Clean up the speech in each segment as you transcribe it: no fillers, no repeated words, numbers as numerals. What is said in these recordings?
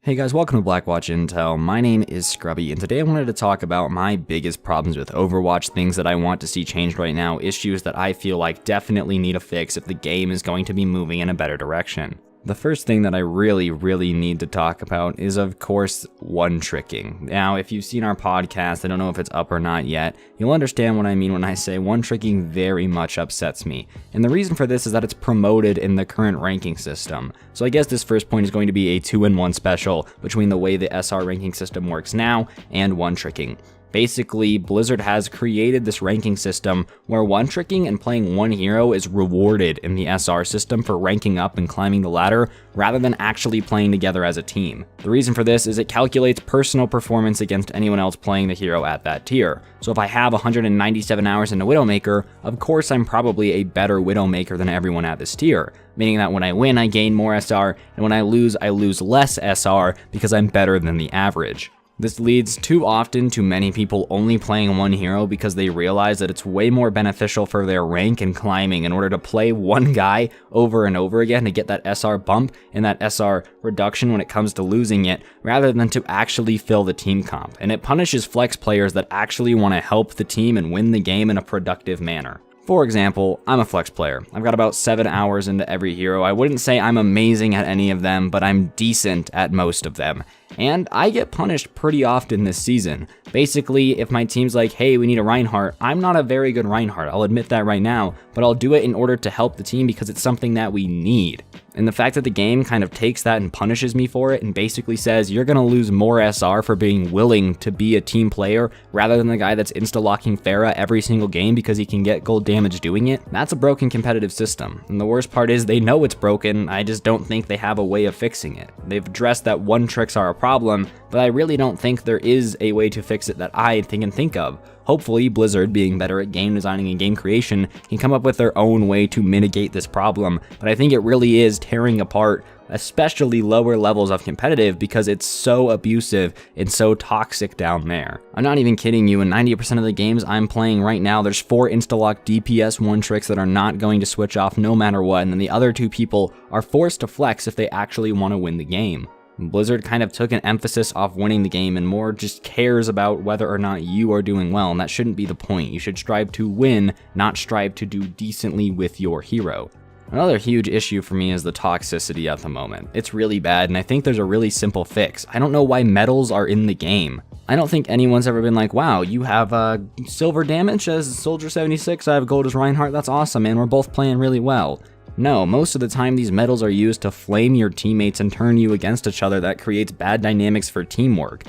Hey guys, welcome to Blackwatch Intel. My name is Scrubby, and today I wanted to talk about my biggest problems with Overwatch, things that I want to see changed right now, issues that I feel like definitely need a fix if the game is going to be moving in a better direction. The first thing that I really need to talk about is, of course, one-tricking. Now, if you've seen our podcast, I don't know if it's up or not yet, you'll understand what I mean when I say one-tricking very much upsets me. And the reason for this is that it's promoted in the current ranking system. So I guess this first point is going to be a 2-in-1 special between the way the SR ranking system works now and one-tricking. Basically, Blizzard has created this ranking system where one-tricking and playing one hero is rewarded in the SR system for ranking up and climbing the ladder, rather than actually playing together as a team. The reason for this is it calculates personal performance against anyone else playing the hero at that tier. So if I have 197 hours in a Widowmaker, of course I'm probably a better Widowmaker than everyone at this tier, meaning that when I win I gain more SR, and when I lose less SR because I'm better than the average. This leads too often to many people only playing one hero because they realize that it's way more beneficial for their rank and climbing in order to play one guy over and over again to get that SR bump and that SR reduction when it comes to losing it, rather than to actually fill the team comp. And it punishes flex players that actually want to help the team and win the game in a productive manner. For example, I'm a flex player. I've got about 7 hours into every hero. I wouldn't say I'm amazing at any of them, but I'm decent at most of them. And I get punished pretty often this season. Basically, if my team's like, hey, we need a Reinhardt, I'm not a very good Reinhardt, I'll admit that right now, but I'll do it in order to help the team because it's something that we need. And the fact that the game kind of takes that and punishes me for it and basically says you're gonna lose more SR for being willing to be a team player rather than the guy that's insta-locking Pharah every single game because he can get gold damage doing it, that's a broken competitive system. And the worst part is they know it's broken, I just don't think they have a way of fixing it. They've addressed that one tricks are a problem, but I really don't think there is a way to fix it that I can think of. Hopefully, Blizzard, being better at game designing and game creation, can come up with their own way to mitigate this problem, but I think it really is tearing apart especially lower levels of competitive because it's so abusive and so toxic down there. I'm not even kidding you, in 90% of the games I'm playing right now, there's 4 insta-lock DPS one-tricks that are not going to switch off no matter what, and then the other 2 people are forced to flex if they actually want to win the game. Blizzard kind of took an emphasis off winning the game and more just cares about whether or not you are doing well, and that shouldn't be the point. You should strive to win, not strive to do decently with your hero. Another huge issue for me is the toxicity at the moment. It's really bad, and I think there's a really simple fix. I don't know why medals are in the game. I don't think anyone's ever been like, wow, you have silver damage as Soldier 76, I have gold as Reinhardt, that's awesome, man, we're both playing really well. No, most of the time these medals are used to flame your teammates and turn you against each other. That creates bad dynamics for teamwork.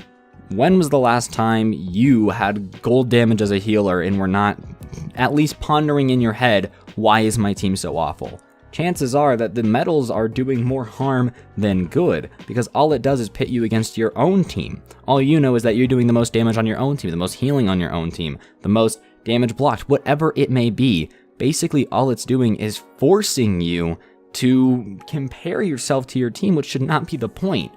When was the last time you had gold damage as a healer and were not at least pondering in your head, why is my team so awful? Chances are that the medals are doing more harm than good, because all it does is pit you against your own team. All you know is that you're doing the most damage on your own team, the most healing on your own team, the most damage blocked, whatever it may be. Basically, all it's doing is forcing you to compare yourself to your team, which should not be the point.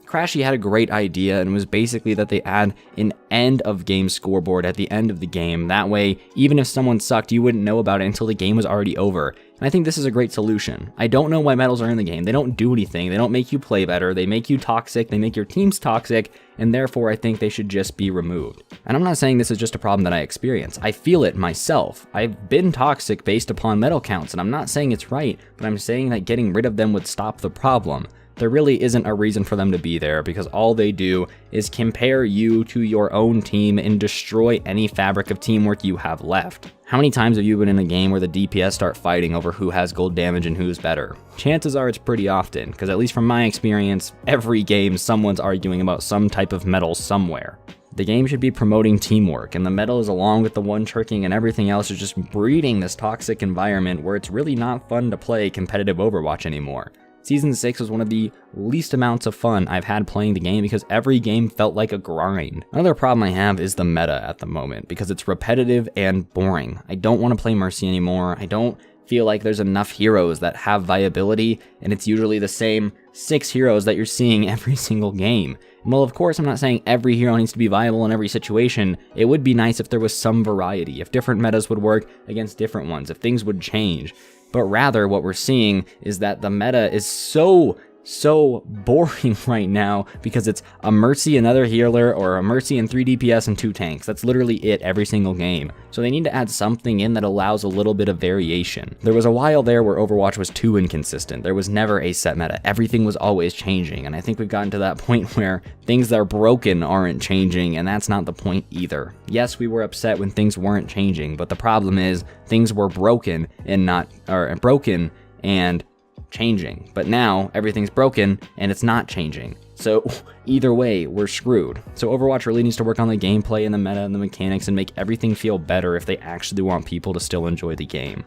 Crashy had a great idea, and it was basically that they add an end of game scoreboard at the end of the game. That way, even if someone sucked, you wouldn't know about it until the game was already over. And I think this is a great solution. I don't know why medals are in the game. They don't do anything. They don't make you play better. They make you toxic. They make your teams toxic. And therefore, I think they should just be removed. And I'm not saying this is just a problem that I experience. I feel it myself. I've been toxic based upon medal counts, and I'm not saying it's right, but I'm saying that getting rid of them would stop the problem. There really isn't a reason for them to be there because all they do is compare you to your own team and destroy any fabric of teamwork you have left. How many times have you been in a game where the DPS start fighting over who has gold damage and who's better? Chances are it's pretty often, because at least from my experience, every game someone's arguing about some type of medal somewhere. The game should be promoting teamwork, and the medals along with the one-tricking and everything else is just breeding this toxic environment where it's really not fun to play competitive Overwatch anymore. Season 6 was one of the least amounts of fun I've had playing the game because every game felt like a grind. Another problem I have is the meta at the moment because it's repetitive and boring. I don't want to play Mercy anymore. I don't feel like there's enough heroes that have viability, and it's usually the same 6 heroes that you're seeing every single game. And well, of course, I'm not saying every hero needs to be viable in every situation. It would be nice if there was some variety, if different metas would work against different ones, if things would change. But rather, what we're seeing is that the meta is so so boring right now because it's a Mercy, another healer, or a Mercy and 3 DPS and 2 tanks. That's literally it every single game. So they need to add something in that allows a little bit of variation. There was a while there where Overwatch was too inconsistent. There was never a set meta. Everything was always changing, and I think we've gotten to that point where things that are broken aren't changing, and that's not the point either. Yes, we were upset when things weren't changing, but the problem is things were broken and changing, but now everything's broken and it's not changing. So either way, we're screwed. So Overwatch really needs to work on the gameplay and the meta and the mechanics and make everything feel better if they actually want people to still enjoy the game.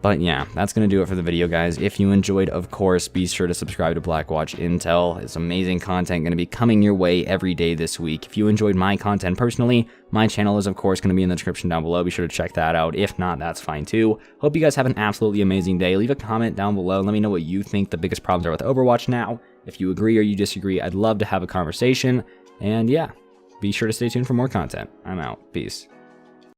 But yeah, that's going to do it for the video, guys. If you enjoyed, of course, be sure to subscribe to Blackwatch Intel. It's amazing content going to be coming your way every day this week. If you enjoyed my content personally, my channel is, of course, going to be in the description down below. Be sure to check that out. If not, that's fine too. Hope you guys have an absolutely amazing day. Leave a comment down below. Let me know what you think the biggest problems are with Overwatch now. If you agree or you disagree, I'd love to have a conversation. And yeah, be sure to stay tuned for more content. I'm out. Peace.